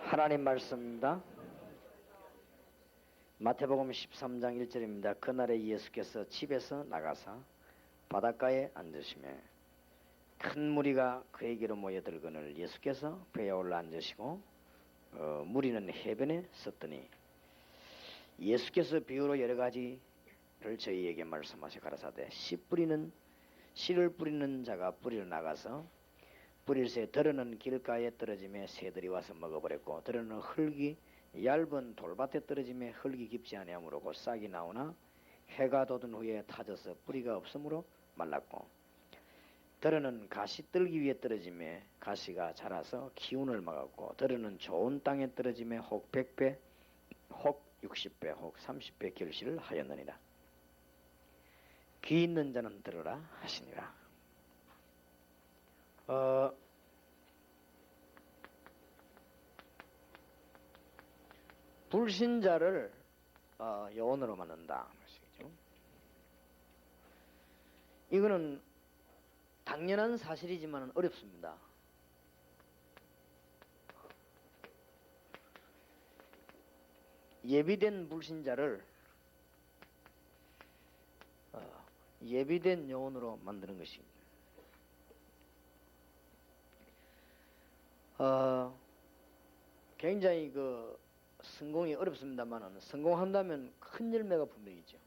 하나님 말씀입니다. 마태복음 13장 1절입니다. 그날에 예수께서 집에서 나가사 바닷가에 앉으시며 큰 무리가 그에게로 모여들거늘 예수께서 배에 올라 앉으시고 무리는 해변에 섰더니 예수께서 비유로 여러 가지를 저희에게 말씀하셔 가라사대 씨를 뿌리는 자가 뿌리러 나가서 뿌릴새 들어는 길가에 떨어지며 새들이 와서 먹어버렸고 들어는 흙이 얇은 돌밭에 떨어지며 흙이 깊지 아니하므로 곧 싹이 나오나 해가 돋은 후에 타져서 뿌리가 없으므로 말랐고 들어는 가시떨기 위에 떨어지며 가시가 자라서 기운을 막았고 들어는 좋은 땅에 떨어지며 혹 100배 혹 60배 혹 30배 결실을 하였느니라. 귀 있는 자는 들으라 하시니라. 불신자를 여원으로 만든다. 이거는 당연한 사실이지만 어렵습니다. 예비된 불신자를 예비된 여원으로 만드는 것입니다. 굉장히 성공이 어렵습니다만 성공한다면 큰 열매가 분명히 있죠.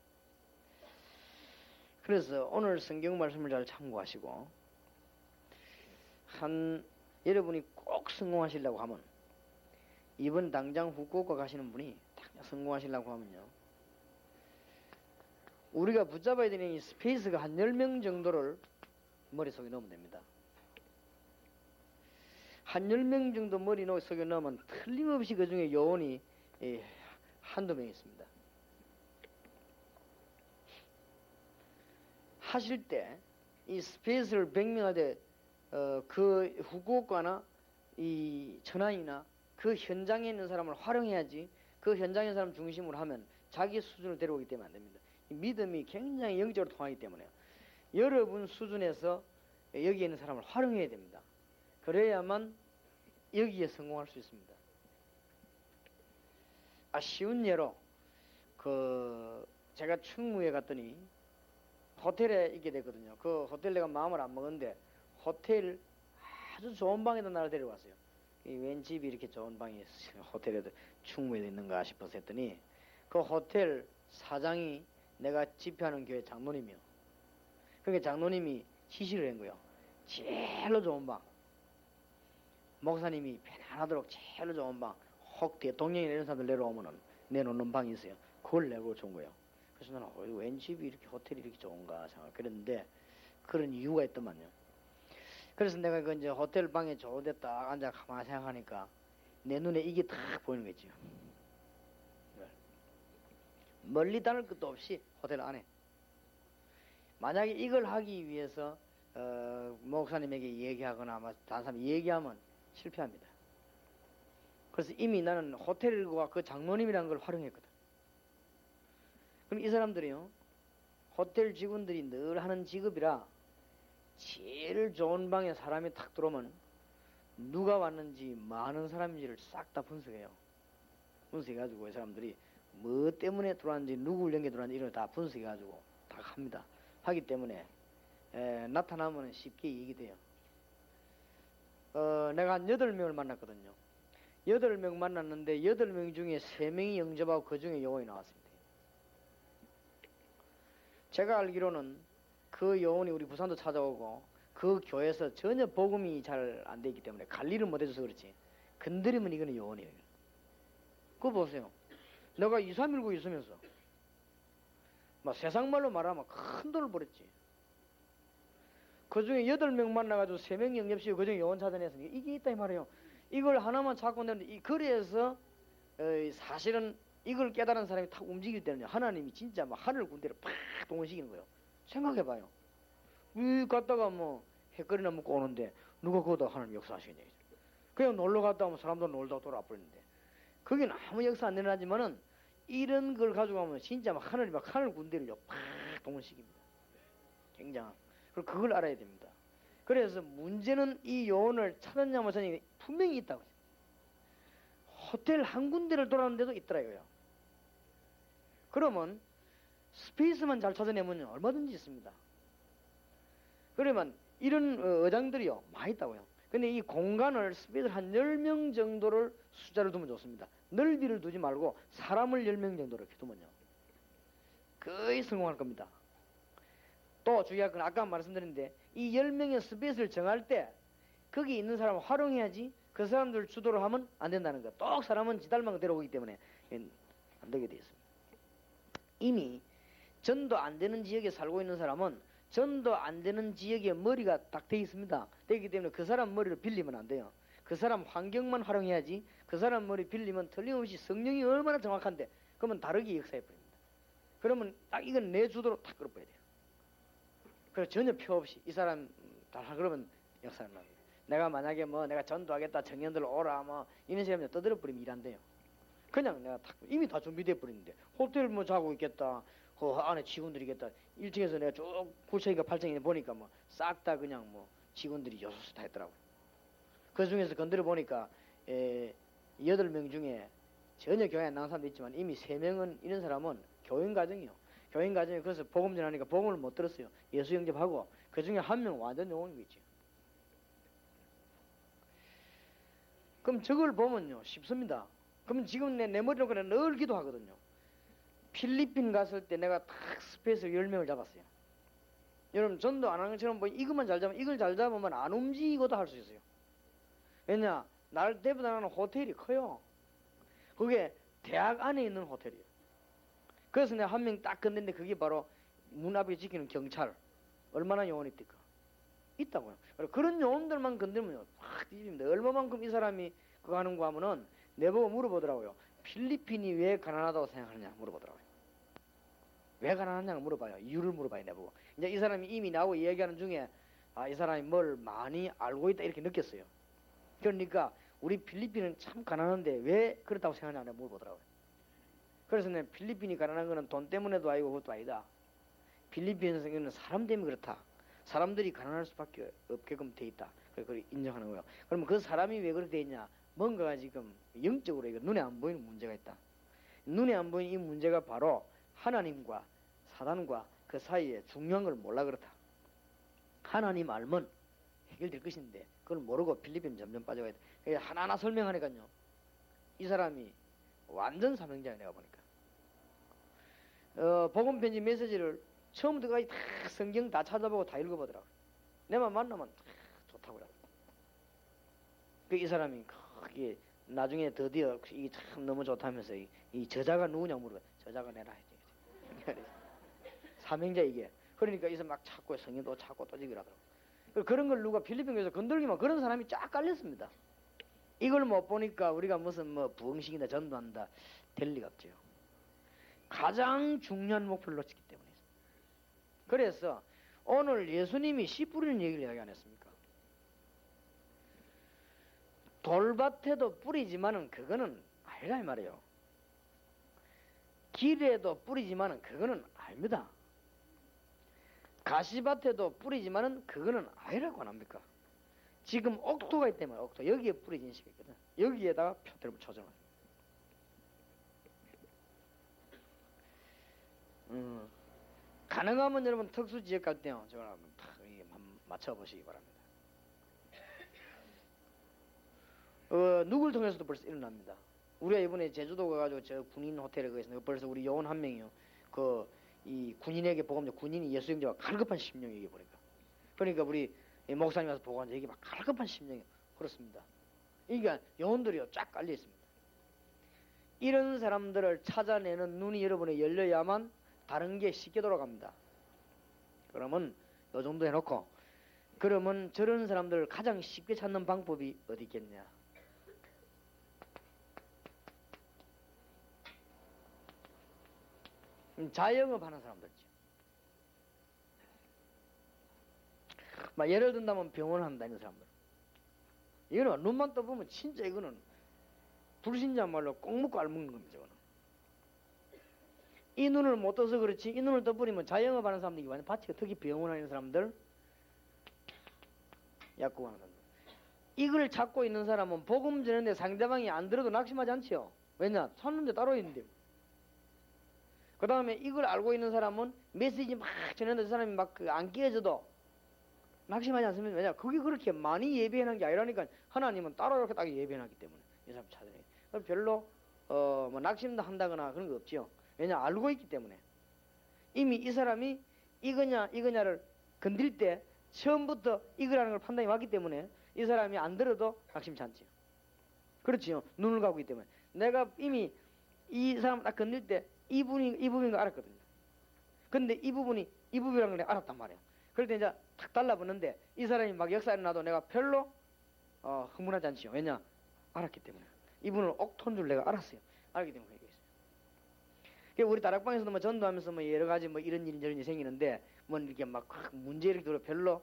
그래서 오늘 성경 말씀을 잘 참고하시고 여러분이 꼭 성공하시려고 하면 이번 당장 후쿠오카 가시는 분이 성공하시려고 하면요, 우리가 붙잡아야 되는 이 스페이스가 한 10명 정도를 머릿속에 넣으면 됩니다. 한 10명 정도 머릿속에 넣으면 틀림없이 그 중에 요원이 한두 명 있습니다. 하실 때 이 스페이스를 100명 하되 그 후쿠오카나 이 천안이나 그 현장에 있는 사람을 활용해야지 그 현장에 있는 사람 중심으로 하면 자기 수준을 데려오기 때문에 안 됩니다. 믿음이 굉장히 영적으로 통하기 때문에 여러분 수준에서 여기에 있는 사람을 활용해야 됩니다. 그래야만 여기에 성공할 수 있습니다. 쉬운 예로 제가 충무에 갔더니 호텔에 있게 됐거든요. 그 호텔 내가 마음을 안 먹었는데 호텔 아주 좋은 방에다 나를 데려왔어요. 웬 집이 이렇게 좋은 방이 호텔에도 충무에 있는가 싶어서 했더니 그 호텔 사장이 내가 집회하는 교회 장로님이요. 그러니까 장로님이 지시를 한 거예요. 제일로 좋은 방, 목사님이 편안하도록 제일로 좋은 방, 혹 대통령이나 이런 사람들 내려오면은 내놓는 방이 있어요. 그걸 내고 준 거예요. 그래서 나는 웬 집이 이렇게 호텔이 이렇게 좋은가 생각 그랬는데 그런 이유가 있더만요. 그래서 내가 이제 호텔 방에 좋은데 딱 앉아 가만히 생각하니까 내 눈에 이게 딱 보이는 거죠. 멀리 다닐 것도 없이 호텔 안에. 만약에 이걸 하기 위해서 목사님에게 얘기하거나 아마 다른 사람이 얘기하면 실패합니다. 그래서 이미 나는 호텔과 그 장로님이라는 걸 활용했거든. 그럼 이 사람들이요, 호텔 직원들이 늘 하는 직업이라 제일 좋은 방에 사람이 탁 들어오면 누가 왔는지 많은 사람인지를 싹 다 분석해요. 분석해가지고 이 사람들이 뭐 때문에 들어왔는지 누구 연계 들어왔는지 이런 걸 다 분석해가지고 다 합니다. 하기 때문에 나타나면 쉽게 얘기 돼요. 내가 한 8명을 만났거든요. 8명 만났는데 8명 중에 3명이 영접하고 그 중에 요원이 나왔습니다. 제가 알기로는 그 요원이 우리 부산도 찾아오고 그 교회에서 전혀 복음이 잘 안 되기 때문에 관리를 못 해줘서 그렇지 건드리면 이거는 요원이에요. 그거 보세요. 내가 2319 있으면서 막 세상말로 말하면 큰 돈을 벌었지. 그 중에 8명 만나가지고 3명 영접시키고 그 중에 요원 찾아내서 이게 있다 이 말이에요. 이걸 하나만 찾고 내는데 그래서 사실은 이걸 깨달은 사람이 탁 움직일 때는요, 하나님이 진짜 막 하늘 군대를 팍 동원시키는 거예요. 생각해봐요. 갔다가 햇거리나 먹고 오는데 누가 거기다 하나님 역사하시겠냐. 그냥 놀러 갔다 오면 사람도 놀다가 돌아버리는데 거기는 아무 역사 안 일어나지만은 이런 걸 가져가면 진짜 막 하늘이 막 하늘 군대를요 팍 동원시킵니다. 굉장한. 그리고 그걸 알아야 됩니다. 그래서 문제는 이 요원을 찾았냐 못 찾았냐 분명히 있다고. 호텔 한 군데를 돌았는데도 있더라 이거요. 그러면 스페이스만 잘 찾아내면 얼마든지 있습니다. 그러면 이런 어장들이요 많이 있다고요. 근데 이 공간을 스페이스를 한 10명 정도를 숫자를 두면 좋습니다. 넓이를 두지 말고 사람을 10명 정도로 이렇게 두면요 거의 성공할 겁니다. 또 주의할 건 아까 말씀드렸는데 이 10명의 스페이스를 정할 때 거기 있는 사람을 활용해야지 그 사람들 주도를 하면 안 된다는 거. 똑 사람은 지달만 그대로 오기 때문에 안 되게 되어 있습니다. 이미 전도 안 되는 지역에 살고 있는 사람은 전도 안 되는 지역에 머리가 딱 돼 있습니다. 되기 때문에 그 사람 머리를 빌리면 안 돼요. 그 사람 환경만 활용해야지 그 사람 머리 빌리면 틀림없이 성령이 얼마나 정확한데 그러면 다르게 역사해 버립니다. 그러면 딱 이건 내 주도로 딱 끌어버려야 돼요. 그래서 전혀 표 없이 이 사람 다 그러면 역사는 납니다. 내가 만약에 뭐 내가 전도하겠다 청년들 오라 뭐 이런 식으로 떠들어 버리면 일 안 돼요. 그냥 내가 탁 이미 다 준비돼 버리는데 호텔 뭐 자고 있겠다 그 안에 직원들이겠다 1층에서 내가 쭉 9층인가 8층에 보니까 뭐 싹 다 그냥 뭐 직원들이 여섯이 다 했더라고요. 그 중에서 건드려 보니까 8명 중에 전혀 교회 안 나온 사람도 있지만 이미 3명은 이런 사람은 교인 가정이요. 교인 가정에 그래서 복음 전하니까 복음을 못 들었어요. 예수 영접하고 그 중에 한 명 완전 영혼인 거 있죠. 그럼 저걸 보면요 쉽습니다. 그럼 지금 내 머리로 그냥 늘 기도하거든요. 필리핀 갔을 때 내가 딱 스페이스를 10명을 잡았어요. 여러분 전도 안 하는 것처럼 뭐 이것만 잘 잡으면 이걸 잘 잡으면 안 움직이고도 할 수 있어요. 왜냐 날 때보다는 호텔이 커요. 그게 대학 안에 있는 호텔이에요. 그래서 내가 한 명 딱 건드는데 그게 바로 문 앞에 지키는 경찰. 얼마나 요원이 있을까? 있다고요. 그런 요원들만 건드리면 확 뒤집니다. 얼마만큼 이 사람이 그거 하는가 하면은 내보고 물어보더라고요. 필리핀이 왜 가난하다고 생각하느냐 물어보더라고요. 왜 가난하냐고 물어봐요. 이유를 물어봐요. 내보고. 이제 이 사람이 이미 나하고 이야기하는 중에 이 사람이 뭘 많이 알고 있다 이렇게 느꼈어요. 그러니까 우리 필리핀은 참 가난한데 왜 그렇다고 생각하냐고 물어보더라고요. 그래서 내가 필리핀이 가난한 거는 돈 때문에도 아니고 그것도 아니다. 필리핀에서는 사람 때문에 그렇다. 사람들이 가난할 수밖에 없게끔 돼 있다. 그걸 인정하는 거예요. 그러면 그 사람이 왜 그렇게 돼 있냐? 뭔가가 지금 영적으로 이거 눈에 안 보이는 문제가 있다. 눈에 안 보이는 이 문제가 바로 하나님과 사단과 그 사이에 중요한 걸 몰라 그렇다. 하나님 알면 해결될 것인데 그걸 모르고 필리핀 점점 빠져가야 돼. 하나하나 설명하니까요. 이 사람이 완전 사명자야 내가 보니까. 복음 편지 메시지를 처음부터까지 다 성경 다 찾아보고 다 읽어보더라고. 내만 만나면 좋다고 그래. 이 사람이 그게 나중에 드디어 이게 참 너무 좋다면서 이 저자가 누구냐 물어봐. 저자가 내라 했지. 사명자 이게. 그러니까 이서 막 찾고 성경도 찾고 또 지기라더라고. 그런 걸 누가 필리핀에서 건들기만 그런 사람이 쫙 깔렸습니다. 이걸 못 보니까 우리가 무슨 뭐 부흥식이나 전도한다 될 리가 없죠. 가장 중요한 목표를 놓쳤기 때문에. 그래서 오늘 예수님이 씨 뿌리는 얘기를 이야기 안 했습니까? 돌밭에도 뿌리지만은 그거는 아니라 이 말이에요. 길에도 뿌리지만은 그거는 아닙니다. 가시밭에도 뿌리지만은 그거는 아니라고 안 합니까? 지금 옥토가 있기 때문에 옥토 여기에 뿌려진 식이 있거든. 여기에다가 표대를 쳐줘요. 가능하면 여러분 특수 지역 갈 때요, 저걸 한번 맞춰보시기 바랍니다. 누굴 통해서도 벌써 일어납니다. 우리가 이번에 제주도 가가지고 저 군인 호텔에 거기서 벌써 우리 요원 한 명이요. 이 군인에게 보고하면 군인이 예수 영접하고 갈급한 심령이 얘기해 보니까. 그러니까 우리 목사님 와서 보고하는데 여기 막 갈급한 심령이 그렇습니다. 그러니까 요원들이요 쫙 깔려 있습니다. 이런 사람들을 찾아내는 눈이 여러분이 열려야만 다른 게 쉽게 돌아갑니다. 그러면 요 정도 해놓고 그러면 저런 사람들을 가장 쉽게 찾는 방법이 어디 있겠냐? 자영업 하는 사람들이죠. 막 예를 든다면 병원 한다 이런 사람들. 이거는 눈만 떠보면 진짜 이거는 불신자 말로 꼭 먹고 알먹는 겁니다. 이거는. 이 눈을 못 떠서 그렇지 이 눈을 떠버리면 자영업 하는 사람들이 완전 바치가 특히 병원 하는 사람들 약국 하는 사람들 이걸 찾고 있는 사람은 복음 전했는데 상대방이 안 들어도 낙심하지 않지요. 왜냐? 찾는데 따로 있는데. 그 다음에 이걸 알고 있는 사람은 메시지 막 전했는데 그 사람이 막 안 깨져도 낙심하지 않습니다. 왜냐? 그게 그렇게 많이 예배해놓은 게 아니라니까. 하나님은 따로 이렇게 딱 예배해놨기 때문에 이 사람 찾으니 별로 뭐 낙심도 한다거나 그런 거 없지요. 왜냐? 알고 있기 때문에. 이미 이 사람이 이거냐를 건들 때 처음부터 이거라는 걸 판단이 왔기 때문에 이 사람이 안 들어도 낙심치 않지요. 그렇지요. 눈을 가고 있기 때문에. 내가 이미 이 사람 딱 건들 때 이 부분인 거 알았거든요. 근데 이 부분이라는 걸 내가 알았단 말이에요. 그럴 때 이제 탁 달라붙는데 이 사람이 막 역사에 나도 내가 별로 흥분하지 않지요. 왜냐? 알았기 때문에. 이분을 옥톤 줄 내가 알았어요. 알기 때문에 얘기했어요. 우리 다락방에서도 뭐 전도하면서 뭐 여러 가지 뭐 이런 일이 저런 일이 생기는데 뭐 이렇게 막 문제 이렇게 들어 별로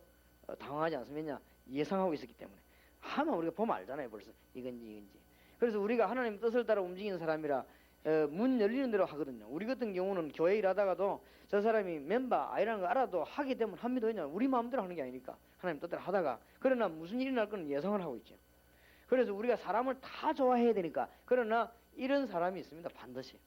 당황하지 않습니다. 예상하고 있었기 때문에. 하면 우리가 보면 알잖아요. 벌써 이건지. 그래서 우리가 하나님 뜻을 따라 움직이는 사람이라 문 열리는 대로 하거든요. 우리 같은 경우는 교회 일하다가도 저 사람이 멤버 아니라는 거 알아도 하게 되면 합니다. 왜냐? 우리 마음대로 하는 게 아니니까 하나님 뜻대로 하다가 그러나 무슨 일이 날 거는 예상을 하고 있죠. 그래서 우리가 사람을 다 좋아해야 되니까 그러나 이런 사람이 있습니다. 반드시.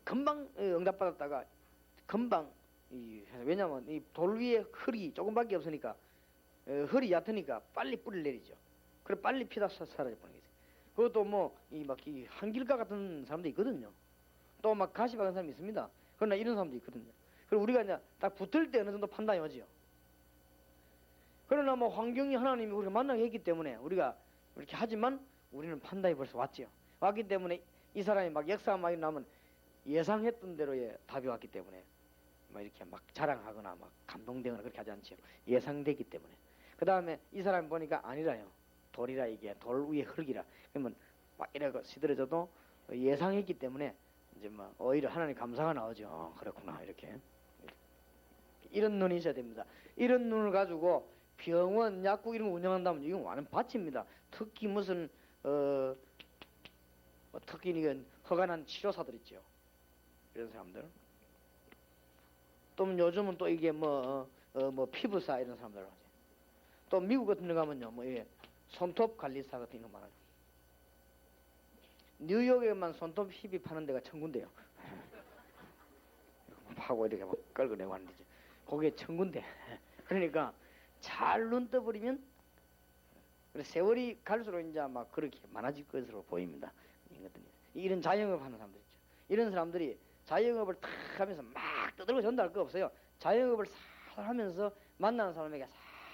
금방 응답받았다가 금방 왜냐면 이 돌 위에 흙이 조금밖에 없으니까 흙이 얕으니까 빨리 뿌리를 내리죠. 그래 빨리 피다 사라져 버리는 거지. 그것도 이 한길가 같은 사람도 있거든요. 또 막 가시 박은 사람이 있습니다. 그러나 이런 사람도 있거든요. 그리고 우리가 이제 딱 붙을 때 어느 정도 판단이 오지요. 그러나 환경이 하나님이 우리가 만나게 했기 때문에 우리가 이렇게 하지만 우리는 판단이 벌써 왔지요. 왔기 때문에 이 사람이 막 역사가 많이 나면 예상했던 대로의 답이 왔기 때문에 이렇게 막 자랑하거나 막 감동되거나 그렇게 하지 않지요. 예상되기 때문에. 그 다음에 이 사람이 보니까 아니라요. 돌이라 이게 돌 위에 흙이라. 그러면 막 이래가 시들어져도 예상했기 때문에 이제 오히려 하나님 감사가 나오죠. 그렇구나 이렇게. 이런 눈이 있어야 됩니다. 이런 눈을 가지고 병원, 약국 이런 거 운영한다면 이건 완전 밭입니다. 특히 무슨 특히 이건 허가난 치료사들 있죠. 이런 사람들. 또 요즘은 또 이게 피부사 이런 사람들 하지. 또 미국 같은 데 가면요, 손톱 관리사 같은 거 많아요. 뉴욕에만 손톱 힙이 파는 데가 1000군데요. 하고 이렇게 막 끌고 내고 하는 데죠. 거기에 1000군데. 그러니까 잘 눈 떠버리면 세월이 갈수록 이제 막 그렇게 많아질 것으로 보입니다. 이런 자영업 하는 사람들 있죠. 이런 사람들이 자영업을 탁 하면서 막 떠들고 전달할 거 없어요. 자영업을 살 하면서 만나는 사람에게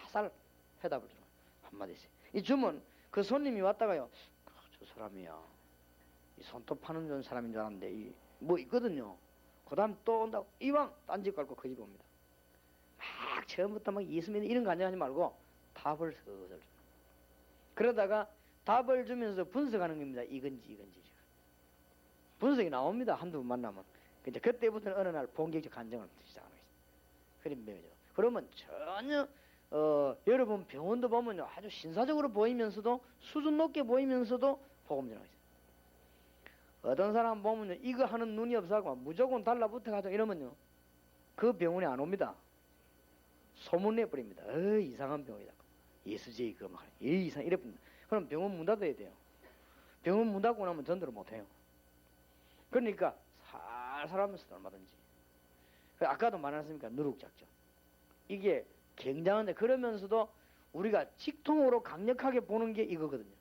살살 회답을 주는 한마디씩. 이 주면 그 손님이 왔다가요. 저 사람이야. 이 손톱 파는 사람인 줄 알았는데 있거든요. 그 다음 또 온다고 이왕 딴집 갈고 그 집 옵니다. 막 처음부터 막 예수님 이런 거 하지 말고 답을 서서 줍니다. 그러다가 답을 주면서 분석하는 겁니다. 이건지. 분석이 나옵니다. 한두 번 만나면. 근데 그때부터는 어느 날 본격적 간증을 시작하는 거죠. 그런 매죠. 그러면 전혀 여러분 병원도 보면요 아주 신사적으로 보이면서도 수준 높게 보이면서도 복음 전하고 있어요. 어떤 사람 보면요 이거 하는 눈이 없어서 무조건 달라붙어 가지고 이러면요 그 병원에 안 옵니다. 소문내버립니다. 이상한 병이다. 예수제이 그거 막 이상 이래버립니다. 그럼 병원 문 닫아야 돼요. 병원 문 닫고 나면 전도를 못해요. 그러니까 살살 하면서 얼마든지. 아까도 말했습니까? 누룩작전. 이게 굉장한데 그러면서도 우리가 직통으로 강력하게 보는 게 이거거든요.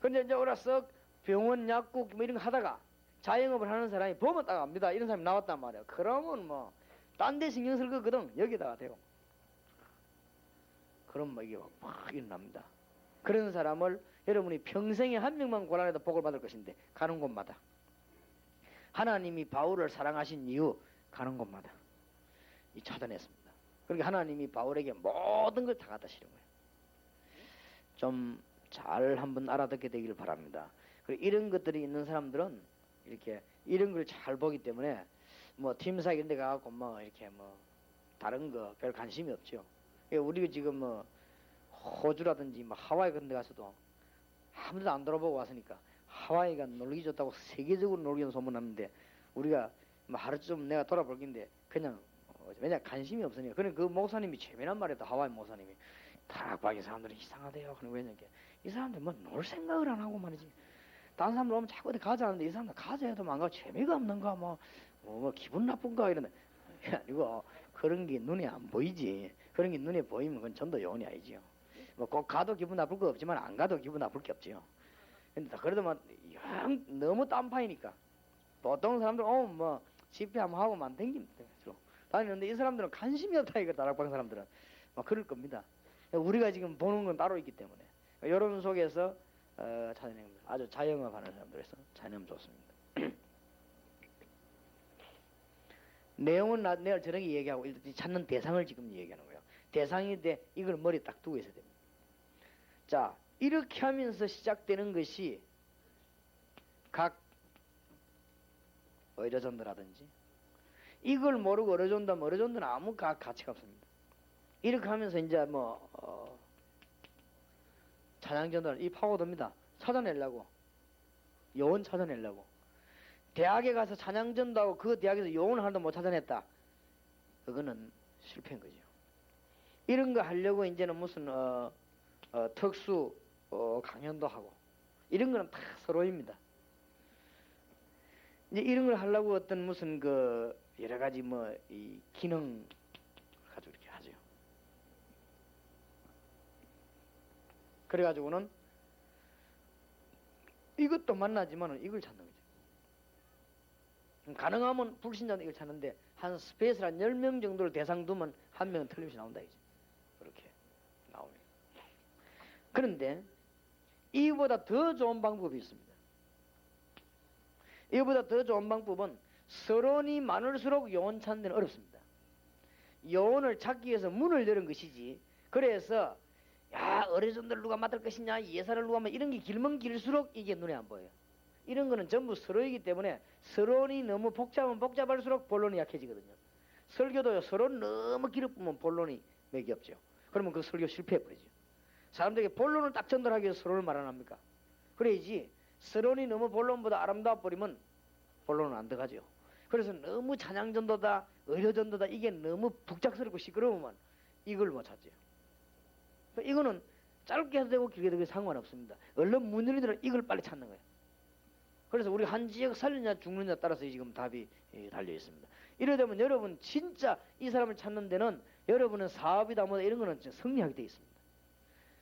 근데 이제 우리가 썩 병원, 약국 이런 거 하다가 자영업을 하는 사람이 보면 딱 압니다. 이런 사람이 나왔단 말이에요. 그러면 딴 데 신경 쓸 거거든. 여기다가 대고. 그럼 이게 막 일어납니다. 그런 사람을 여러분이 평생에 한 명만 고난에다 복을 받을 것인데 가는 곳마다 하나님이 바울을 사랑하신 이유 가는 곳마다 찾아냈습니다. 그러니까 하나님이 바울에게 모든 걸 다 갖다 실은 거예요. 좀 잘 한번 알아듣게 되길 바랍니다. 그리고 이런 것들이 있는 사람들은 이렇게 이런 걸 잘 보기 때문에 팀사 이런 데 가갖고 이렇게 다른 거 별 관심이 없죠. 우리가 지금 호주라든지 하와이 같은 데 가서도 아무도 안 돌아보고 왔으니까 하와이가 놀기 좋다고 세계적으로 놀기는 소문났는데 우리가 하루쯤 내가 돌아볼 건데 그냥 왜냐 관심이 없으니까. 그래 그 목사님이 최면한 말이었다. 하와이 목사님이 다락방의 사람들이 이상하대요. 그런 왜냐 이 사람들 뭐 놀 생각을 안 하고 말이지. 다른 사람들 오면 자꾸 어디 가자는데 이 사람들 가자 해도 안 가고 재미가 없는가 뭐 기분 나쁜가 이러네. 아니고 그런 게 눈에 안 보이지. 그런 게 눈에 보이면 그건 전도 요원이 아니지요. 뭐 꼭 가도 기분 나쁠 거 없지만 안 가도 기분 나쁠 게 없지요. 근데 그래도 막 너무 딴판이니까 보통 사람들 오면 뭐 집회 한번 하고만 댕깁니다. 다니는데 이 사람들은 관심이 없다 이거 다락방 사람들은 막 그럴 겁니다. 우리가 지금 보는 건 따로 있기 때문에 이런 속에서 찬양 아주 자영업하는 사람들에서 찬양 좋습니다. 내용은 내일 저녁에 얘기하고 일단 찾는 대상을 지금 얘기하는 거예요. 대상이 돼 이걸 머리에 딱 두고 있어야 됩니다. 자 이렇게 하면서 시작되는 것이 각 의료전도라든지 이걸 모르고 의료전도하면 의료전도는 아무 가치가 없습니다. 이렇게 하면서 이제 찬양전도는 이 파고듭니다. 찾아내려고 요원 찾아내려고 대학에 가서 찬양전도하고 그 대학에서 요원을 하나도 못 찾아냈다. 그거는 실패인 거죠. 이런 거 하려고 이제는 무슨 특수 강연도 하고 이런 거는 다 서로입니다. 이제 이런 걸 하려고 어떤 무슨 그 여러 가지 뭐 이 기능 가지고 이렇게 하죠. 그래가지고는 이것도 만나지만은 이걸 찾는 거죠. 가능하면 불신자는 이걸 찾는데 한 스페이스를 한 10명 정도를 대상 두면 한 명은 틀림없이 나온다 이제. 그렇게 나옵니다. 그런데 이보다 더 좋은 방법이 있습니다. 이보다 더 좋은 방법은 서론이 많을수록 요원 찾는 데는 어렵습니다. 요원을 찾기 위해서 문을 열은 것이지. 그래서 야 어뢰전도를 누가 맡을 것이냐 예사를 누가 맡을 이런 게 길면 길수록 이게 눈에 안 보여요. 이런 거는 전부 서론이기 때문에 서론이 너무 복잡하면 복잡할수록 본론이 약해지거든요. 설교도요 서론 너무 길어보면 본론이 맥이 없죠. 그러면 그 설교 실패해버리죠. 사람들에게 본론을 딱 전달하기 위해서 서론을 말 안 합니까? 그래야지 서론이 너무 본론보다 아름다워 버리면 본론은 안 들어가죠. 그래서 너무 찬양전도다 의료전도다 이게 너무 북작스럽고 시끄러우면 이걸 못 찾죠. 이거는 짧게 해도 되고 길게 해도 되고 상관없습니다. 얼른 문의들은 이걸 빨리 찾는 거예요. 그래서 우리 한 지역 살느냐 죽느냐 따라서 지금 답이 달려 있습니다. 이러되면 여러분 진짜 이 사람을 찾는 데는 여러분은 사업이다 뭐다 이런 거는 승리하게 되어 있습니다.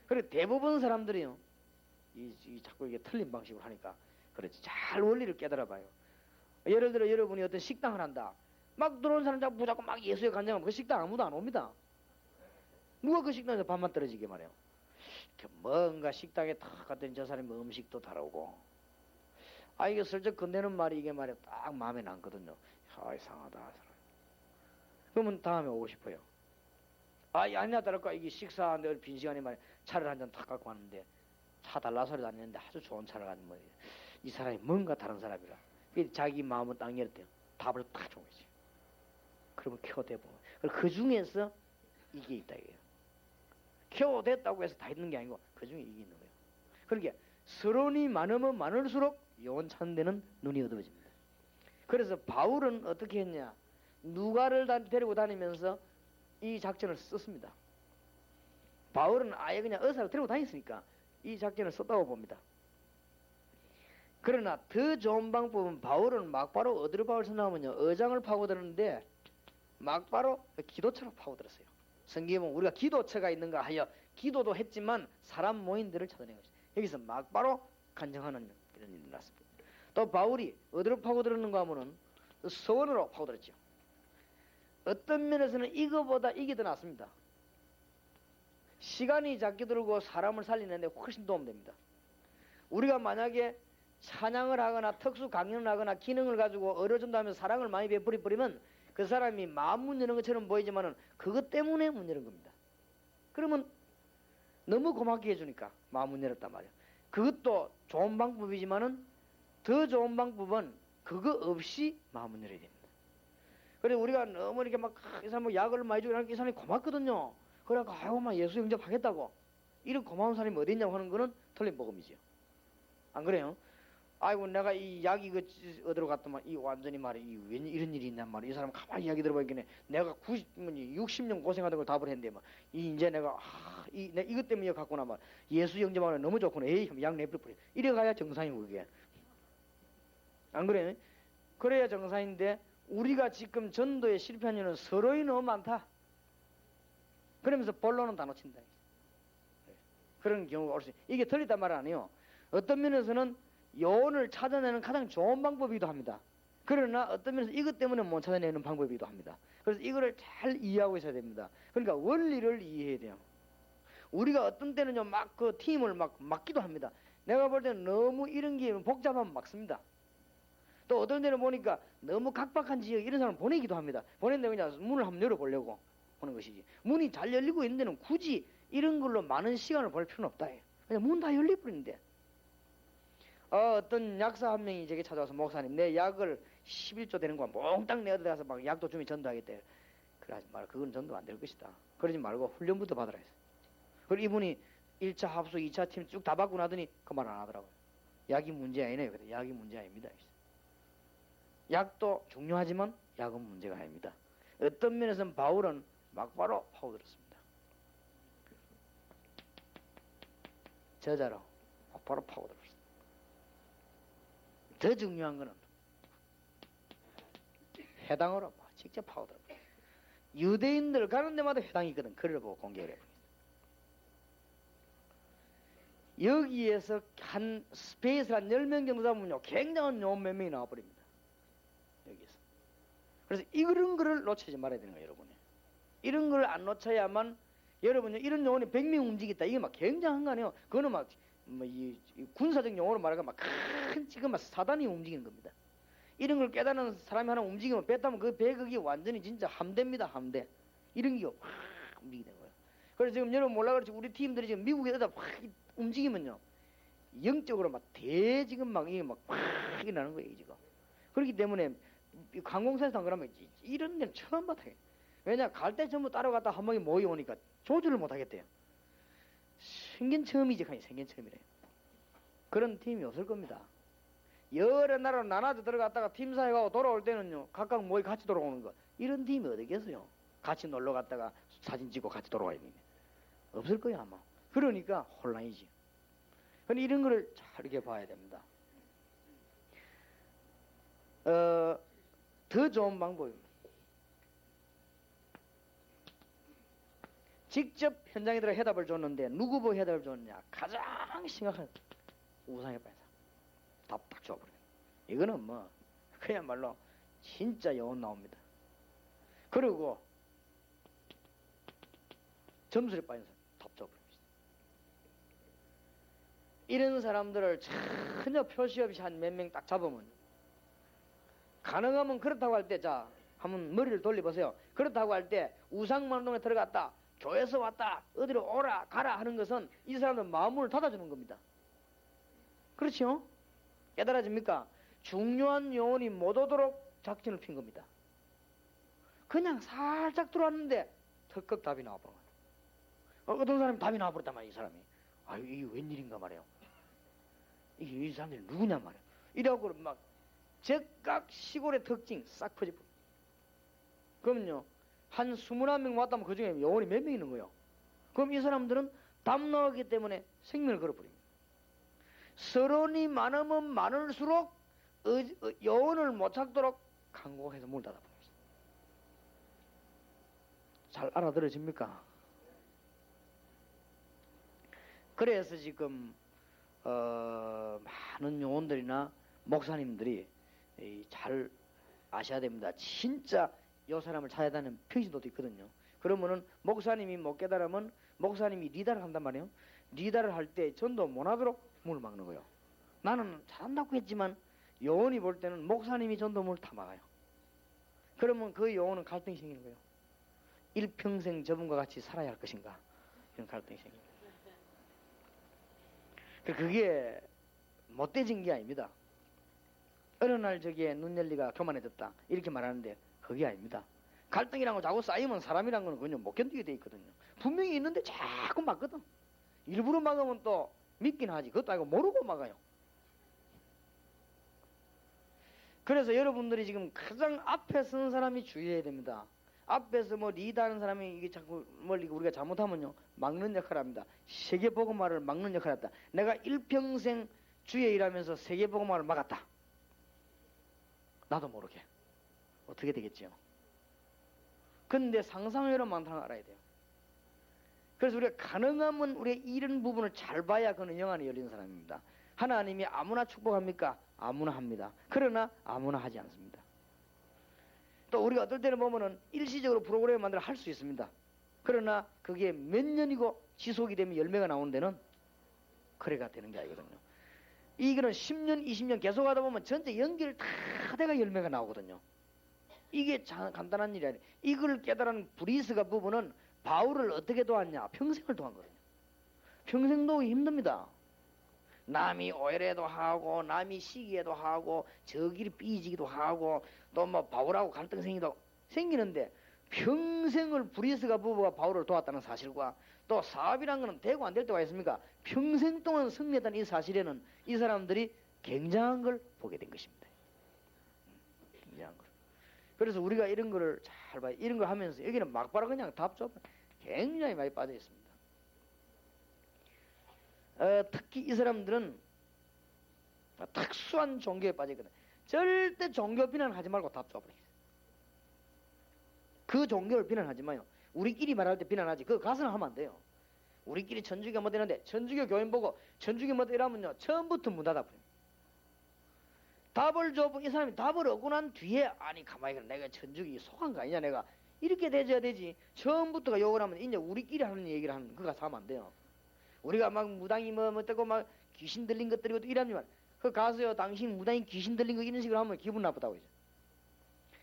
그리고 대부분 사람들이요 자꾸 이게 틀린 방식으로 하니까 그렇지 잘 원리를 깨달아 봐요. 예를 들어 여러분이 어떤 식당을 한다. 막 들어온 사람 자꾸 막 예수에 간장하면 그 식당 아무도 안 옵니다. 누가 그 식당에서 밥만 떨어지게 말이에요. 뭔가 식당에 탁 갔더니 저 사람이 음식도 다르고 이게 슬쩍 건네는 말이 이게 말이야 딱 마음에 남거든요. 이상하다. 그러면 다음에 오고 싶어요. 아니나 다를까 이게 식사하는데 빈 시간에 말이야 차를 한 잔 탁 갖고 왔는데 차 달라 소리도 안 했는데 아주 좋은 차를 가지고 이 사람이 뭔가 다른 사람이라 자기 마음은 딱 열었대요. 답을 딱 준 거지. 그러면 겨우 대보면 그 중에서 이게 있다 이거예요. 겨우 됐다고 해서 다 있는 게 아니고 그 중에 이게 있는 거예요. 그러니까 서론이 많으면 많을수록 요원 찾는 데는 눈이 어두워집니다. 그래서 바울은 어떻게 했냐 누가를 데리고 다니면서 이 작전을 썼습니다. 바울은 아예 그냥 의사를 데리고 다녔으니까 이 작전을 썼다고 봅니다. 그러나 더 좋은 방법은 바울은 막바로 어디로 바울 선나오면요 의장을 파고드는데 막바로 기도처로 파고들었어요. 성경에 보면 우리가 기도처가 있는가 하여 기도도 했지만 사람 모임들을 찾아낸 것이죠. 여기서 막바로 간증하는 이런 일이 났습니다. 또 바울이 어디로 파고들었는가 하면은 서원으로 파고들었죠. 어떤 면에서는 이거보다 이게 더 낫습니다. 시간이 작게 들고 사람을 살리는데 훨씬 도움됩니다. 우리가 만약에 찬양을 하거나 특수 강연을 하거나 기능을 가지고 의료전도하면서 사랑을 많이 베풀어버리면 그 사람이 마음 문 여는 것처럼 보이지만은 그것 때문에 문 여는 겁니다. 그러면 너무 고맙게 해주니까 마음 문 열었단 말이에요. 그것도 좋은 방법이지만은 더 좋은 방법은 그거 없이 마음 문 열어야 됩니다. 그래 우리가 너무 이렇게 막 이 사람 약을 많이 주고 이 사람이 고맙거든요. 그래갖고 아이고 막 예수 영접하겠다고 이런 고마운 사람이 어디 있냐고 하는 거는 틀린 복음이지요. 안 그래요? 아이고 내가 이 약 이거 어디로 갔더만 이 완전히 말이야 이 웬 이런 일이 있냔 말이야. 이 사람 가만히 이야기 들어보니까 내가 60년 고생하던 걸 답을 했는데 막 이제 내가 내 이것 때문에 갖고나 막 예수 영접하면 너무 좋구나. 에이 약 내버려 이래 가야 정상이고 그게 안 그래? 그래야 정상인데 우리가 지금 전도에 실패한 이유는 서로이 너무 많다. 그러면서 본론은 다 놓친다. 그런 경우가 올 수 있어요. 이게 틀리단 말 아니에요. 어떤 면에서는 요원을 찾아내는 가장 좋은 방법이기도 합니다. 그러나 어떤 면에서 이것 때문에 못 찾아내는 방법이기도 합니다. 그래서 이거를 잘 이해하고 있어야 됩니다. 그러니까 원리를 이해해야 돼요. 우리가 어떤 때는요 막 그 팀을 막 막기도 합니다. 내가 볼 때는 너무 이런 게 복잡하면 막습니다. 또 어떤 데는 보니까 너무 각박한 지역 이런 사람 보내기도 합니다. 보냈는데 그냥 문을 한번 열어보려고 하는 것이지. 문이 잘 열리고 있는 데는 굳이 이런 걸로 많은 시간을 볼 필요는 없다. 그냥 문 다 열려버리는데. 어떤 약사 한 명이 제게 찾아와서 목사님 내 약을 11조 되는 거야 몽땅 내 어디 가서 막 약도 주면 전도하겠대. 그러지 마라. 그건 전도 안 될 것이다. 그러지 말고 훈련부터 받으라 했어. 그리고 이분이 1차 합숙 2차 팀 쭉 다 받고 나더니 그 말 안 하더라고요. 약이 문제 아니네요. 그래 약이 문제 아닙니다. 약도 중요하지만 약은 문제가 아닙니다. 어떤 면에서는 바울은 막바로 파고들었습니다. 저자로 막바로 파고들었습니다. 더 중요한 거는 회당으로 직접 파고들었습니다. 유대인들 가는 데마다 회당이 있거든. 그를 보고 공개를 해버립니다. 여기에서 한 스페이스 한 10명 정도 잡으면요 굉장한 요원 몇 명이 나와버립니다. 여기에서. 그래서 이런 거를 놓치지 말아야 되는 거예요, 여러분이. 이런 걸 안 놓쳐야만 여러분요 이런 요원이 100명 움직였다. 이게 막 굉장한 거 아니에요. 그거는 막 이 군사적 용어로 말하면 막 큰 지금 막 사단이 움직이는 겁니다. 이런 걸 깨닫는 사람이 하나 움직이면 배 타면 그 배극이 완전히 진짜 함대입니다, 함대. 이런 게 확 움직이는 거예요. 그래서 지금 여러분 몰라 그렇지 우리 팀들이 지금 미국에다 확 움직이면요 영적으로 막 지금 막 이게 막 나는 거예요 지금. 그렇기 때문에 관공서에서 그러면 이런 데는 처음 받아요. 왜냐 갈 때 전부 따라갔다 한 번에 모여오니까 조절을 못 하겠대요. 생긴 처음이지 생긴 처음이래요. 그런 팀이 없을 겁니다. 여러 나라로 나눠서 들어갔다가 팀 사회가고 돌아올 때는요 각각 모이 같이 돌아오는 거 이런 팀이 어디겠어요. 같이 놀러 갔다가 사진 찍고 같이 돌아와야 되는데 없을 거야 아마. 그러니까 혼란이지. 그런데 이런 거를 잘 이렇게 봐야 됩니다. 더 좋은 방법입니다. 직접 현장에 들어 해답을 줬는데 누구 보고 해답을 줬느냐. 가장 심각한 우상에 빠져 답 딱 줘버려요. 이거는 뭐 그야말로 진짜 영혼 나옵니다. 그리고 점수에 빠진 사람 답 줘버립니다. 이런 사람들을 전혀 표시 없이 한 몇 명 딱 잡으면 가능하면 그렇다고 할 때 자 한번 머리를 돌려보세요. 그렇다고 할 때 우상만동에 들어갔다 교회에서 왔다 어디로 오라 가라 하는 것은 이 사람들 마음을 닫아주는 겁니다. 그렇죠? 깨달아집니까? 중요한 요원이 못 오도록 작전을 핀 겁니다. 그냥 살짝 들어왔는데 턱극 답이 나와버린 거예요. 어떤 사람이 답이 나와버렸단 말이에요. 이 사람이. 아유 이게 웬일인가 말이에요. 이 사람들이 누구냐 말이에요. 이라고 막 즉각 시골의 특징 싹 퍼지고. 그러면요 한 21명 왔다면 그 중에 요원이 몇 명 있는 거예요. 그럼 이 사람들은 답 나오기 때문에 생명을 걸어버립니다. 서론이 많으면 많을수록 요원을 못 찾도록 강곡해서 문을 닫아버립니다. 잘 알아들어집니까? 그래서 지금 많은 요원들이나 목사님들이 잘 아셔야 됩니다. 진짜 요 사람을 찾아다니는 평신도도 있거든요. 그러면은 목사님이 못 깨달으면 목사님이 리더를 한단 말이에요. 리더를 할 때 전도 못 하도록 문을 막는 거예요. 나는 잘한다고 했지만 요원이 볼 때는 목사님이 전도 문을 다 막아요. 그러면 그 요원은 갈등이 생기는 거예요. 일평생 저분과 같이 살아야 할 것인가 이런 갈등이 생깁니다. 그게 못돼진 게 아닙니다. 어느 날 저기에 눈열리가 교만해졌다 이렇게 말하는데 그게 아닙니다. 갈등이란 거 자꾸 쌓이면 사람이란 거는 그냥 못 견디게 돼 있거든요. 분명히 있는데 자꾸 막거든. 일부러 막으면 또 믿긴 하지. 그것도 아니고 모르고 막아요. 그래서 여러분들이 지금 가장 앞에 서는 사람이 주의해야 됩니다. 앞에서 뭐 리드하는 사람이 이게 자꾸 뭘 우리가 잘못하면요 막는 역할을 합니다. 세계복음화를 막는 역할을 했다. 내가 일평생 주의 일하면서 세계복음화를 막았다. 나도 모르게 어떻게 되겠지요? 근데 상상외로 많다는 걸 알아야 돼요. 그래서 우리가 가능하면 우리의 이런 부분을 잘 봐야 그는 영안이 열린 사람입니다. 하나님이 아무나 축복합니까? 아무나 합니다. 그러나 아무나 하지 않습니다. 또 우리가 어떨 때는 보면은 일시적으로 프로그램을 만들어 할 수 있습니다. 그러나 그게 몇 년이고 지속이 되면 열매가 나오는 데는 거래가 되는 게 아니거든요. 이거는 10년, 20년 계속 하다 보면 전체 연결 다 돼가 열매가 나오거든요. 이게 간단한 일이 아니에요. 이걸 깨달은 브리스가 부부는 바울을 어떻게 도왔냐? 평생을 도왔거든요. 평생 도우기 힘듭니다. 남이 오해래도 하고 남이 시기에도 하고 저끼리 삐지기도 하고 또 뭐 바울하고 갈등 생기는데 평생을 브리스가 부부가 바울을 도왔다는 사실과 또 사업이란 거는 되고 안 될 때가 있습니까? 평생 동안 승리했다는 이 사실에는 이 사람들이 굉장한 걸 보게 된 것입니다. 굉장한 걸. 그래서 우리가 이런 거를 잘 봐요. 이런 걸 하면서 여기는 막바로 그냥 답 줘. 굉장히 많이 빠져 있습니다. 특히 이 사람들은 특수한 종교에 빠져 있거든. 절대 종교 비난하지 말고 답 줘버리겠어요. 그 종교를 비난하지 마요. 우리끼리 말할 때 비난하지. 그거 가서는 하면 안 돼요. 우리끼리 천주교 뭐 되는데 천주교 교인 보고 천주교 뭐 이러면요 처음부터 문 닫아버려요. 답을 줘보 이 사람이 답을 얻고 난 뒤에 아니 가만히 그래 내가 천주교 속한 거 아니냐 내가 이렇게 돼줘야 되지. 처음부터가 욕을 하면 이제 우리끼리 하는 얘기를 하는 그거 가서 하면 안 돼요. 우리가 막 무당이 뭐 뜨고 막 귀신 들린 것들이고 이러면 그 가서요 당신 무당이 귀신 들린 거 이런 식으로 하면 기분 나쁘다고 이제.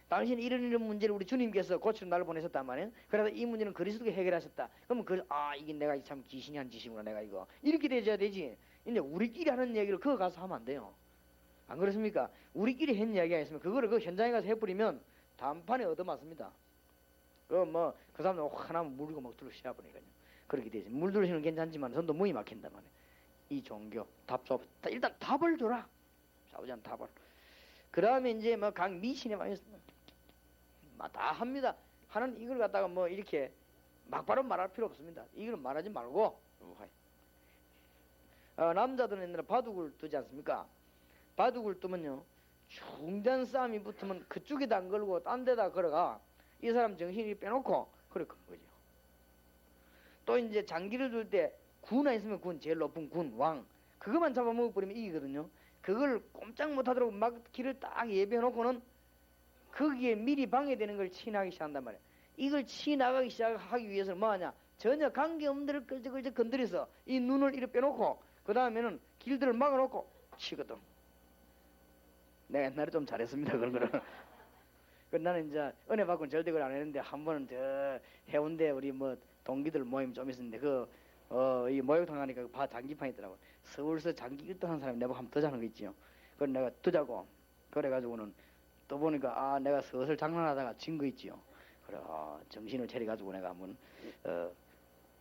당신 이런 문제를 우리 주님께서 고치러 나를 보내셨단 말이에요. 그래서 이 문제는 그리스도가 해결하셨다. 그러면 이게 내가 참 귀신이 한 짓이구나 내가 이거 이렇게 돼줘야 되지. 이제 우리끼리 하는 얘기를 그거 가서 하면 안 돼요. 안 그렇습니까? 우리끼리 했는 이야기가 있으면 그거를 그 현장에 가서 해버리면 단판에 얻어맞습니다. 그 사람들 하나 물고 막 둘러 씌워버리니까요. 그렇게 되지. 물 들으시면 괜찮지만 전도 문이 막힌단 말이에요. 이 종교 답 줘. 일단 답을 줘라. 싸우지 않는 답을. 그 다음에 이제 뭐 각 미신에 많이 다 합니다. 하는 이걸 갖다가 뭐 이렇게 막바로 말할 필요 없습니다. 이걸 말하지 말고 남자들은 옛날에 바둑을 두지 않습니까? 바둑을 두면요 중대한 싸움이 붙으면 그쪽에다 안 걸고 딴 데다 걸어가 이 사람 정신이 빼놓고 그래 그 거죠. 또 이제 장기를 둘 때 군 있으면 군 제일 높은 군 왕 그것만 잡아먹어 버리면 이기거든요. 그걸 꼼짝 못하도록 막 길을 딱 예비해 놓고는 거기에 미리 방해되는 걸 치나가기 시작한단 말이에요. 이걸 치나가기 시작하기 위해서는 뭐하냐 전혀 관계없는 데를 끌적끌적 건드려서 이 눈을 이렇게 빼놓고 그 다음에는 길들을 막아놓고 치거든. 내가 옛날에 좀 잘했습니다 그런 거를. 나는 이제 은혜 받고는 절대 그걸 안 했는데 한 번은 저 해운대 우리 뭐 동기들 모임 좀 있었는데 이 목욕탕 가니까 장기판이 있더라고. 서울서 장기 1등 한 사람이 내가 한번 더자는 거 있지요. 그걸 내가 두자고 그래가지고는 또 보니까 내가 슬슬 장난하다가 진 거 있지요. 그래 정신을 차려가지고 내가 한번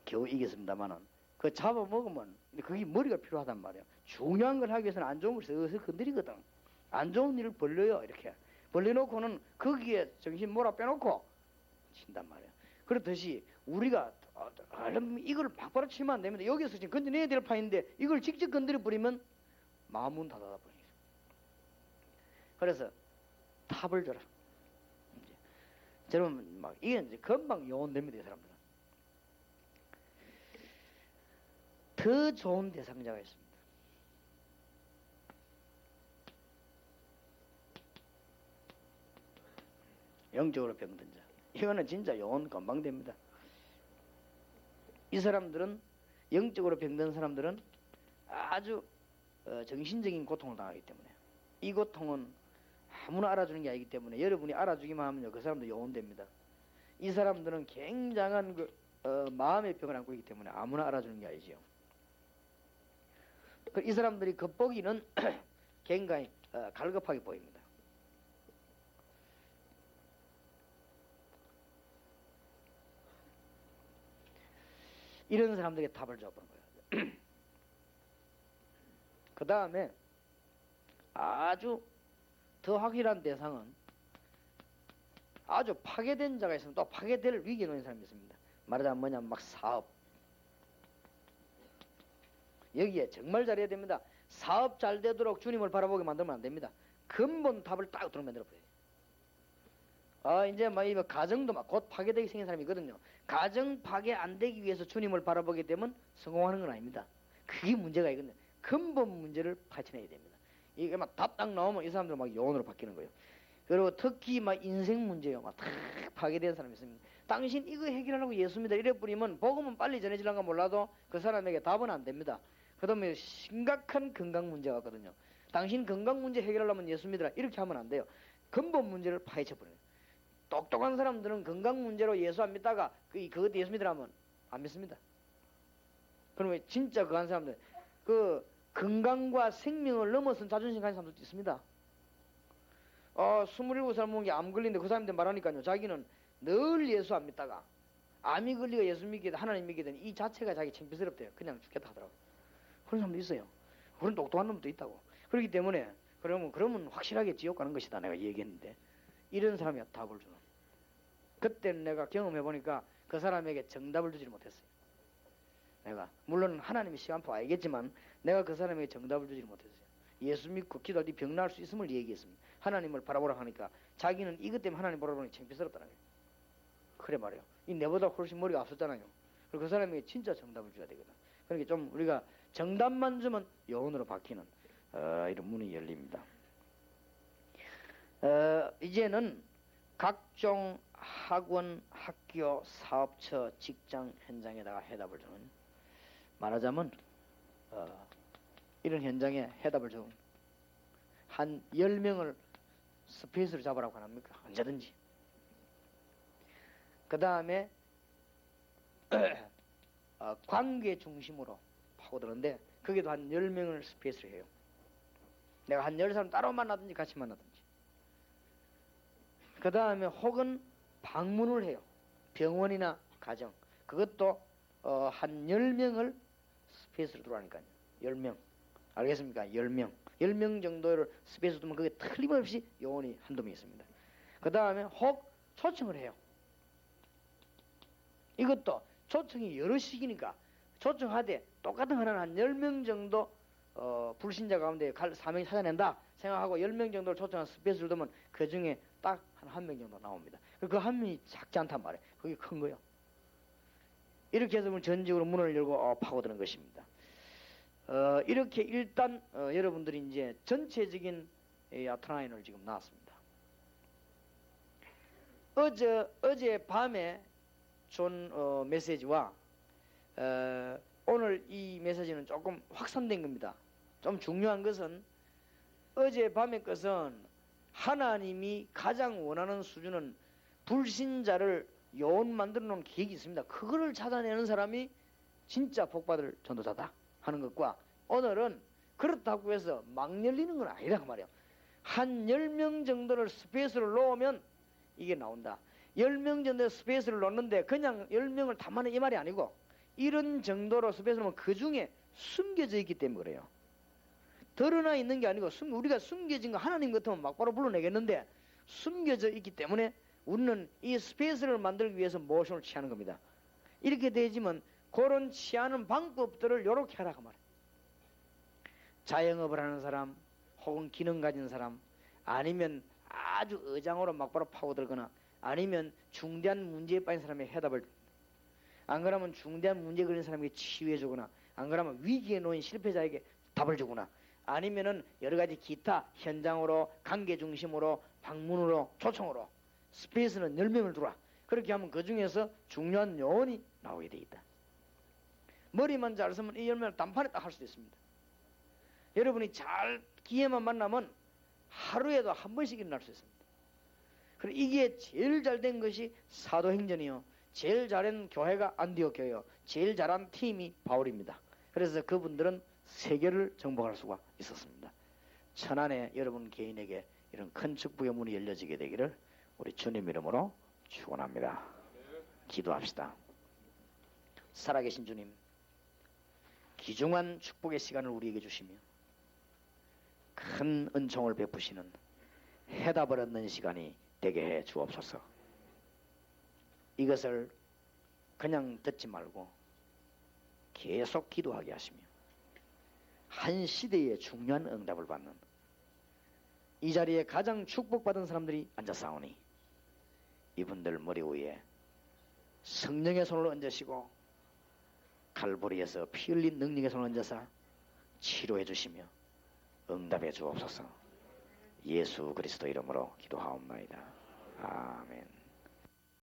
겨우 이겼습니다만은 그 잡아먹으면 그게 머리가 필요하단 말이에요. 중요한 걸 하기 위해서는 안 좋은 걸 슬슬 건드리거든. 안 좋은 일을 벌려요. 이렇게 벌려놓고는 거기에 정신 몰아 빼놓고 친단 말이에요. 그렇듯이 우리가 이걸 막바로 치면 안 됩니다. 여기서 지금 건드려야 될 판인데 이걸 직접 건드려 버리면 마음은 닫아버리겠어요. 그래서 탑을 줘라. 여러분 막 이게 이제 금방 요원됩니다. 이 사람들은. 더 좋은 대상자가 있습니다. 영적으로 병든 자. 이거는 진짜 요원 금방 됩니다. 이 사람들은 영적으로 병든 사람들은 아주 정신적인 고통을 당하기 때문에 이 고통은 아무나 알아주는 게 아니기 때문에 여러분이 알아주기만 하면요 그 사람도 요원됩니다. 이 사람들은 굉장한 마음의 병을 안고 있기 때문에 아무나 알아주는 게 아니지요. 이 사람들이 겉보기는 굉장히 갈급하게 보입니다. 이런 사람들에게 답을 줘보는 거예요. 그 다음에 아주 더 확실한 대상은 아주 파괴된 자가 있으면 또 파괴될 위기에 놓인 사람이 있습니다. 말하자면 뭐냐면 막 사업. 여기에 정말 잘해야 됩니다. 사업 잘 되도록 주님을 바라보게 만들면 안 됩니다. 근본 답을 딱 들어 만들어버려요. 이제 막 이 가정도 막 곧 파괴되게 생긴 사람이 있거든요. 가정 파괴 안 되기 위해서 주님을 바라보게 되면 성공하는 건 아닙니다. 그게 문제가 있거든요. 근본 문제를 파헤쳐내야 됩니다. 이게 막 답 딱 나오면 이 사람들 막 영혼으로 바뀌는 거예요. 그리고 특히 막 인생 문제요. 막 다 파괴된 사람이 있습니다. 당신 이거 해결하려고 예수 믿어 이래 뿌리면 복음은 빨리 전해지려가 몰라도 그 사람에게 답은 안 됩니다. 그 다음에 심각한 건강 문제가 있거든요. 당신 건강 문제 해결하려면 예수 믿으라 이렇게 하면 안 돼요. 근본 문제를 파헤쳐버려요. 똑똑한 사람들은 건강 문제로 예수 안 믿다가 그것도 예수 믿으라면 안 믿습니다. 그러면 진짜 그한 사람들 그 건강과 생명을 넘어선 자존심 가진 사람들도 있습니다. 27살 먹은 게 암 걸린데 그 사람들 말하니까요. 자기는 늘 예수 안 믿다가 암이 걸리고 예수 믿게 되 하나님 믿게 되니 이 자체가 자기 창피스럽대요. 그냥 죽겠다 하더라고요. 그런 사람도 있어요. 그런 똑똑한 놈도 있다고. 그렇기 때문에 그러면 확실하게 지옥 가는 것이다 내가 얘기했는데 이런 사람이 답을 주는. 그때는 내가 경험해 보니까 그 사람에게 정답을 주지 못했어요. 내가 물론 하나님이 시간표 알겠지만 내가 그 사람에게 정답을 주지 못했어요. 예수 믿고 기도할 때 병 나을 수 있음을 얘기했습니다. 하나님을 바라보라 하니까 자기는 이것 때문에 하나님 바라보니 창피스럽다는 거예요. 그래 말이에요. 이 내보다 훨씬 머리가 앞섰잖아요. 그리고 그 사람에게 진짜 정답을 줘야 되거든. 그러니까 좀 우리가 정답만 주면 영혼으로 바뀌는 이런 문이 열립니다. 이제는 각종 학원, 학교, 사업처, 직장 현장에다가 해답을 주는, 말하자면 이런 현장에 해답을 주는 한 10명을 스페이스로 잡으라고 합니까? 언제든지. 그 다음에 관계 중심으로 파고드는데 거기도 한 10명을 스페이스로 해요. 내가 한 10사람 따로 만나든지 같이 만나든지. 그 다음에 혹은 방문을 해요. 병원이나 가정. 그것도 한 10명을 스페이스로 들어가니까요. 10명. 알겠습니까? 10명. 10명 정도를 스페이스로 두면 그게 틀림없이 영혼이 한두 명 있습니다. 그 다음에 혹 초청을 해요. 이것도 초청이 여러 식이니까 초청하되 똑같은 하나는 한 10명 정도 불신자 가운데 사명이 찾아낸다 생각하고 10명 정도를 초청한 스페이스를 두면 그 중에 딱 한 명 정도 나옵니다. 그 한 명이 작지 않단 말이에요. 그게 큰 거예요. 이렇게 해서 전적으로 문을 열고 파고드는 것입니다. 이렇게 일단 여러분들이 이제 전체적인 아웃라인을 지금 나왔습니다. 어제 밤에 준 메시지와 오늘 이 메시지는 조금 확산된 겁니다. 좀 중요한 것은 어제 밤의 것은 하나님이 가장 원하는 수준은 불신자를 요원 만들어 놓은 계획이 있습니다. 그거를 찾아내는 사람이 진짜 복받을 전도자다 하는 것과, 오늘은 그렇다고 해서 막 열리는 건 아니라 그 말이에요. 한 10명 정도를 스페이스를 놓으면 이게 나온다. 10명 정도 스페이스를 놓는데 그냥 10명을 다 만든 이 말이 아니고 이런 정도로 스페이스를 놓으면 그 중에 숨겨져 있기 때문에 그래요. 드러나 있는 게 아니고 우리가 숨겨진 거 하나님 같으면 막바로 불러내겠는데 숨겨져 있기 때문에 우리는 이 스페이스를 만들기 위해서 모션을 취하는 겁니다. 이렇게 되지만 그런 취하는 방법들을 이렇게 하라고 말해요. 자영업을 하는 사람 혹은 기능 가진 사람, 아니면 아주 의장으로 막바로 파고들거나, 아니면 중대한 문제에 빠진 사람의 해답을, 안 그러면 중대한 문제 걸린 사람에게 치유해 주거나, 안 그러면 위기에 놓인 실패자에게 답을 주거나, 아니면은 여러 가지 기타 현장으로 관계 중심으로 방문으로 초청으로 스페이스는 10명을 두라. 그렇게 하면 그 중에서 중요한 요원이 나오게 돼 있다. 머리만 잘 쓰면 이 10명을 단판에 딱 할 수도 있습니다. 여러분이 잘 기회만 만나면 하루에도 한 번씩 일어날 수 있습니다. 그리고 이게 제일 잘 된 것이 사도행전이요, 제일 잘한 교회가 안디옥 교회요, 제일 잘한 팀이 바울입니다. 그래서 그분들은 세계를 정복할 수가 있었습니다. 천안에 여러분 개인에게 이런 큰 축복의 문이 열려지게 되기를 우리 주님 이름으로 축원합니다. 기도합시다. 살아계신 주님, 귀중한 축복의 시간을 우리에게 주시며 큰 은총을 베푸시는 해답을 얻는 시간이 되게 해 주옵소서. 이것을 그냥 듣지 말고 계속 기도하게 하시며 한 시대의 중요한 응답을 받는 이 자리에 가장 축복받은 사람들이 앉아싸우니 이분들 머리 위에 성령의 손을 얹으시고 갈보리에서 피 흘린 능력의 손을 얹어서 치료해 주시며 응답해 주옵소서. 예수 그리스도 이름으로 기도하옵나이다. 아멘.